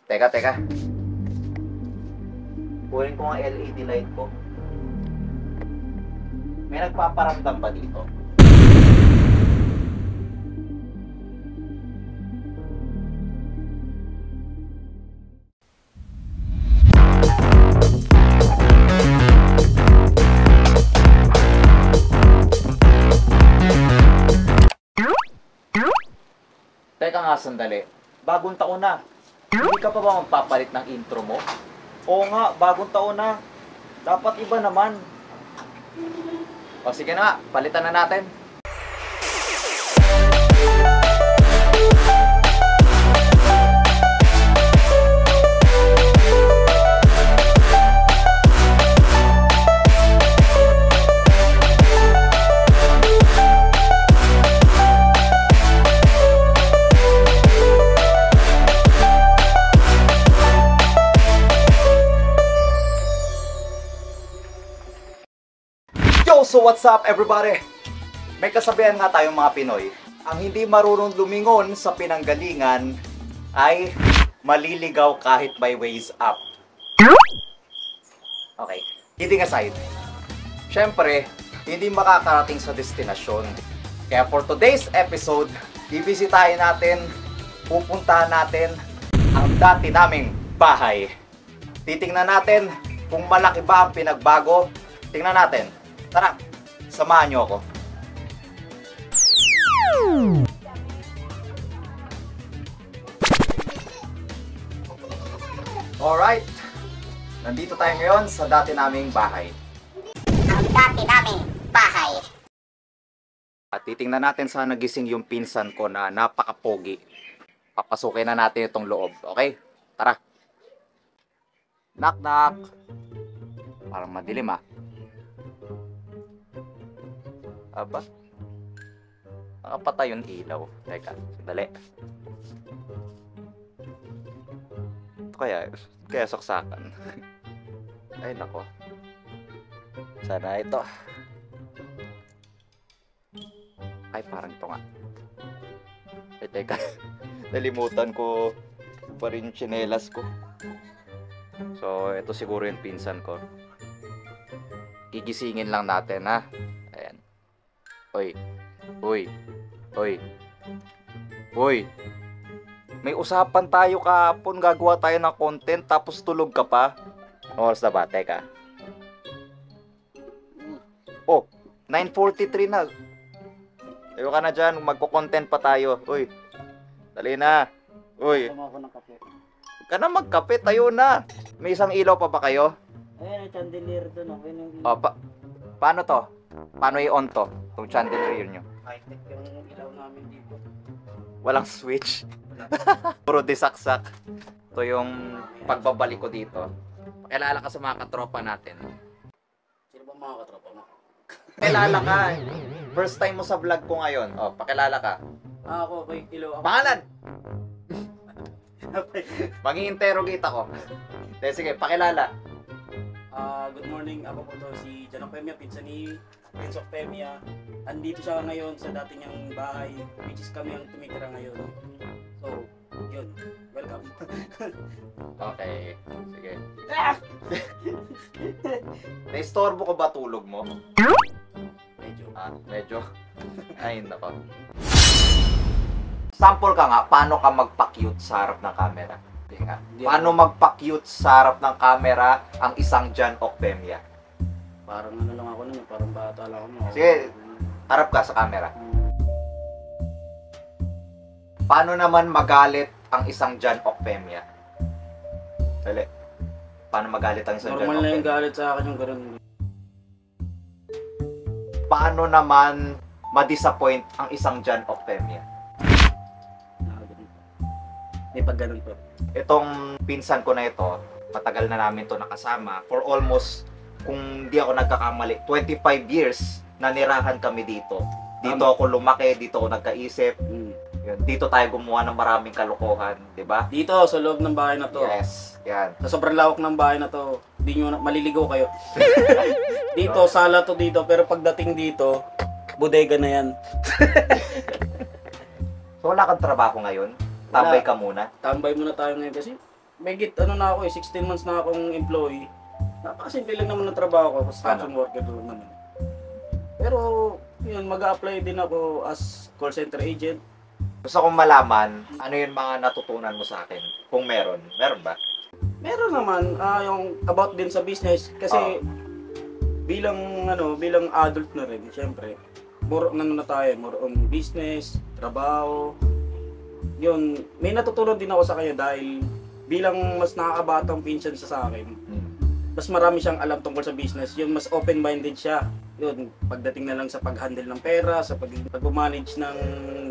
Teka. Kunin ko ang LED light ko. May nagpaparamdam ba dito? Teka nga sandali. Bagong taon na. Hindi ka pa ba magpapalit ng intro mo? Oo nga, bagong taon na. Dapat iba naman. O sige na, palitan na natin. So what's up everybody? May kasabihan nga tayong mga Pinoy, ang hindi marunong lumingon sa pinanggalingan ay maliligaw kahit by ways up. Okay, kidding aside, syempre, hindi makakarating sa destinasyon. Kaya for today's episode, bibisitahin natin, pupuntahan natin ang dati naming bahay. Titingnan natin kung malaki ba ang pinagbago. Tingnan natin. Tara, samahan niyo ako. Alright, nandito tayo ngayon sa dati naming bahay. Ang dati naming bahay. At titingnan natin saan nagising yung pinsan ko na napaka-pogi. Papasukin na natin itong loob, okay? Tara. Knock knock. Parang madilim ah. Aba? Nakapatay yung ilaw. Teka, sandali. Ito kaya saksakan. Ay nako. Sana ito. Ay parang ito nga. Ay teka. Nalimutan ko pa rin tsinelas ko. So ito siguro yung pinsan ko. Gigisingin lang natin ha. Ayan. Hoy. May usapan tayo kahapon, gagawa tayo ng content tapos tulog ka pa. Oras na ba? Teka. Oh, 9:43 na. Tayo ka na dyan, magko-content pa tayo. Uy, dali na. Uy. Huwag ka na magkape, tayo na. May isang ilaw pa ba kayo? Ayun, ang chandelier doon. Okay nang O, paano to? Paano i-on to? Itong chandelier nyo. high-tech yung ilaw namin dito. Walang switch. Puro disaksak. Ito yung pagbabalik ko dito. Pakilala ka sa mga katropa natin. Sino ba mga katropa mo? Pakilala ka. First time mo sa vlog ko ngayon. O, pakilala ka. Ako, kay Kilo. Ako. Pangalan! Mag-i-interrogate ako. Sige, pakilala. Good morning. Ako po to si Jan Octemia, pinsan ni Prince Octemia. Andito siya ngayon sa dati niyang bahay, which is kami ang tumitira ngayon. So, yun. Welcome. Okay. Sige. Naistorbo ko ba tulog mo? Medyo. Medyo. Ay, nako. Sample ka nga, paano ka magpa-cute sa harap ng camera? Hindi nga. Paano magpa-cute sa harap ng camera ang isang Jan Octemia? Parang ano lang ako nun, parang bata lang ako. Sige, harap ka sa camera. Paano naman magalit ang isang Jan Octemia? Dali. Paano magalit ang isang Jan Normal na yung Octemia? galit sa akin yung ganun. Paano naman ma-disappoint ang isang Jan Octemia? May pag ganun po. Itong pinsan ko na ito, matagal na namin to nakasama. For almost, kung di ako nagkakamali, 25 years na nirahan kami dito. Dito ako lumaki, dito ako nagkaisip. Yun, dito tayo gumawa ng maraming kalokohan, di ba? Dito, sa loob ng bahay na to. Yes, yan. Sa sobrang lawak ng bahay na to, di nyo maliligaw kayo. Dito, sala to dito, pero pagdating dito, bodega na yan. So wala kang trabaho ngayon? Tambay ka muna? Tambay muna tayo ngayon kasi ano na ako 16 months na akong employee. Napakasimple lang naman ng trabaho ko, construction worker lang naman. Pero, yun, mag-a-apply din ako as call center agent. Gusto kong malaman, ano yung mga natutunan mo sa akin? Kung meron. Meron ba? Meron naman, yung about din sa business, kasi bilang adult na rin, syempre, more on more on business, trabaho. Yun, may natutunan din ako sa kanya dahil bilang mas nakakabatang pinsan siya sa akin, mas marami siyang alam tungkol sa business. Yun, mas open-minded siya. Yun, pagdating na lang sa pag-handle ng pera, sa pag-manage ng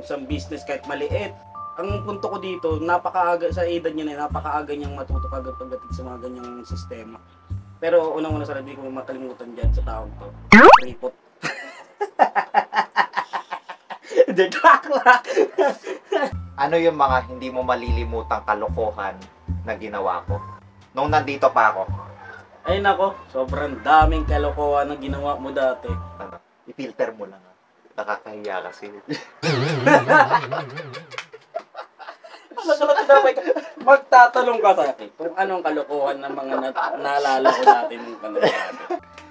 isang business kahit maliit. Ang punto ko dito, napakaaga sa edad niya na napakaaga niyang matuto kagad pagdating sa mga ganyang sistema. Pero unang-una sa hindi ko makalimutan dyan sa taong to. Ripot. Ano yung mga hindi mo malilimutang kalokohan na ginawa ko? Nung nandito pa ako. Ay nako, sobrang daming kalokohan na ginawa mo dati. Ano? I-filter mo lang. Nakakahiya kasi. Magtatanong ka sa akin kung anong kalokohan ng mga naalala ko dati nung panahon dati.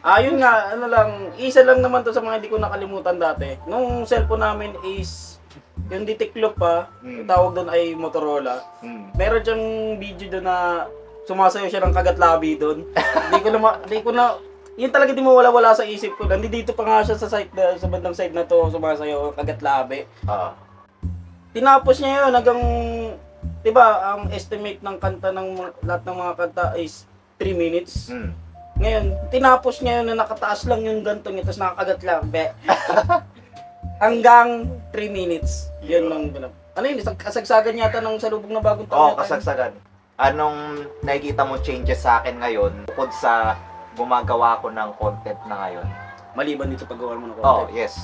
Ayun nga, ano lang, isa lang naman to sa mga hindi ko nakalimutan dati. Nung cellphone namin is yung Ditiklop pa, yung tawag doon ay Motorola. Meron diyang video doon na sumasayaw siya ng kagatlabi doon. Hindi ko na, yun talaga di mawala-wala sa isip ko. Nandito pa nga siya sa site sa bandang side na to, sumasayaw ng kagatlabi. Tinapos niya yun hanggang, di ba, ang estimate ng kanta ng lahat ng mga kanta is 3 minutes. Ngayon, tinapos niya yun na nakataas lang yung ganto niya, tapos nakakagatlabi. Hanggang 3 minutes. Yun lang. Ano yun, kasagsagan yata ng salubog na bagong taon. Oo, kasagsagan. Anong nakikita mo changes sa akin ngayon bukod sa gumagawa ko ng content na ngayon? Maliban dito paggawa mo ng Oh, content. yes.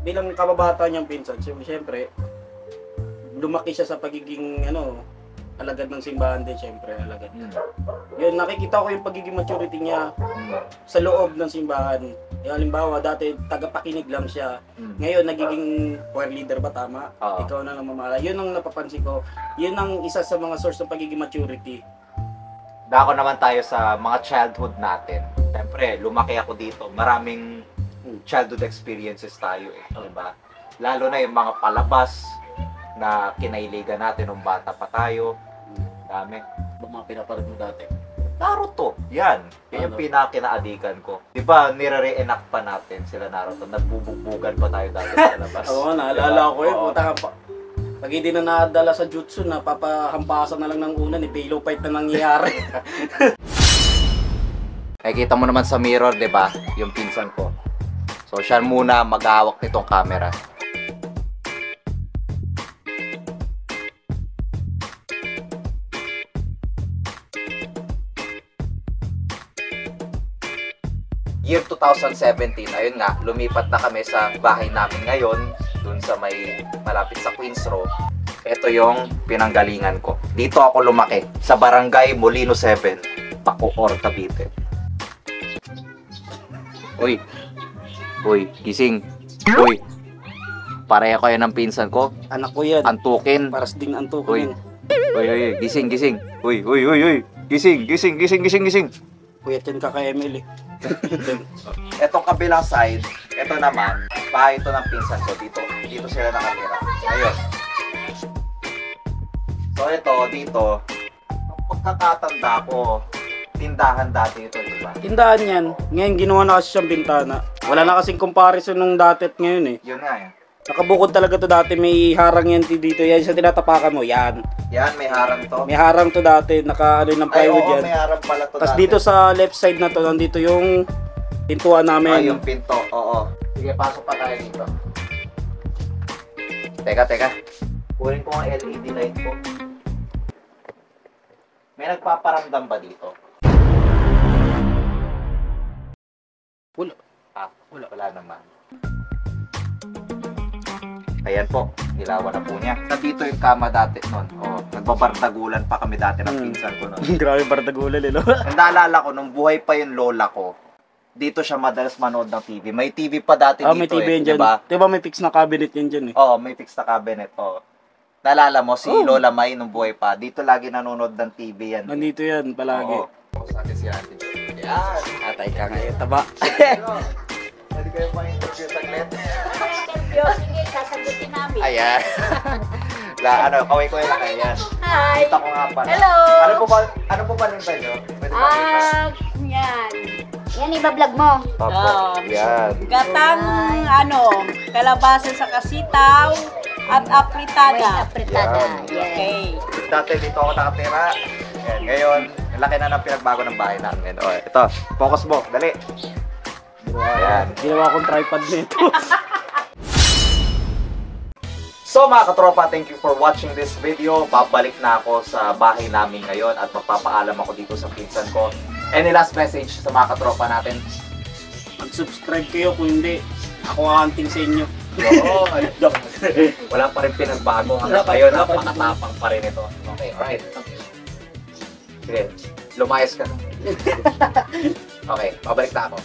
Bilang kababata niyang pinsan, siyempre, lumaki siya sa pagiging, alagad ng simbahan din, siyempre, alagad. Yun, nakikita ko yung pagiging maturity niya sa loob ng simbahan. Halimbawa, dati tagapakinig lang siya. Ngayon, nagiging choir leader ba, tama? Ikaw na namamala. Yun ang napapansin ko. Yun ang isa sa mga source ng pagiging maturity. Dako naman tayo sa mga childhood natin. Siyempre, lumaki ako dito. Maraming childhood experiences tayo diba? Lalo na yung mga palabas na kinailigan natin nung bata pa tayo. Dami. Mga pinapanood mo dati? Naruto. Yan. Yan yung pinakinaadikan ko. Diba, nire-reenact pa natin sila Naruto. Nagbubugbugan pa tayo dati sa labas. Oo, naalala ko yun. Puta ka pa. Pag hindi na nadala sa jutsu, napapahampasan na lang ng una, ni pillow fight na nangyayari. Nakikita mo naman sa mirror, diba? Yung pinsan ko. So, siya muna mag-aawak nitong camera. Year 2017, ayun nga, lumipat na kami sa bahay namin ngayon, dun sa may malapit sa Queens Road. Ito yung pinanggalingan ko. Dito ako lumaki, sa Barangay Molino 7, Bacoor, Cavite. Uy, gising. Uy, pareha kayo ng pinsan ko. Anak ko yan. Antukin. Paras ding antukin. Uy, gising. Uy. Gising. Kuyat yan ka kay Emily. Etong kabilang side, ito naman, bahay ito ng pinsan ko. Dito sila nakatira. Ayun. So ito, dito, pagkakatanda ko, tindahan dati ito, di ba? Tindahan yan. Ngayon ginawa na kasi siyang bintana. Wala na kasing comparison nung dati at ngayon eh. Yun nga eh. Nakabukod talaga to dati. May harang yan dito. Yan sa tinatapakan mo. Yan. Yan, may harang to. May harang to dati. Naka-ano ng plywood yan. May harang pala to Tapos dati. dito sa left side na to, nandito yung pintuan namin. Yung pinto, oo. Sige, pasok pa tayo dito. Teka. Kunin ko ang LED light ko. May nagpaparamdam ba dito? Wala naman. Ayan po, ilawan na po niya. Nandito yung kama dati nun. Nagbabardagulan pa kami dati ng pinsan ko nun. Grabe bardagulan eh, no? Ang naalala ko, nung buhay pa yung lola ko, dito siya madalas manood ng TV. May TV pa dati dito may TV yan dyan. diba? Diba may fix na cabinet yan dyan eh? Oo, may fixed na cabinet. Naalala mo, si Oh. Lola May nung buhay pa, dito lagi nanonood ng TV yan. Nandito yan palagi. Oo. Sa atin si ate. Yan. Atay ka ngayon, taba. Pwede kayo pa interview saglit. Sige, sasagutin namin. Ayan. Kaway-kaway lang kayo yan. Hi! Kita ko nga pala. Hello! Ano po ba nito nyo? Pwede makita? Yan. Yan, iba-vlog mo. Opo. Yan. Gatang kalabasa sa kasitaw at May apritada. apretada. Yan. Yes. Okay. Dati dito ako nakatira. Ayan, ngayon, ang laki na ng pinagbago ng bahay namin. O, ito, focus mo, dali. Ayan. Ginawa kong tripod nito. So mga katropa, thank you for watching this video. Babalik na ako sa bahay namin ngayon at magpapaalam ako dito sa pinsan ko. Any last message sa mga katropa natin? Mag-subscribe kayo kung hindi. Ako aanting sa inyo. Oo, wala pa rin pinagbago hanggang ngayon. Napakatapang pa rin ito. Okay, alright. Sige, lumayas ka na. Okay, pabalik na ako.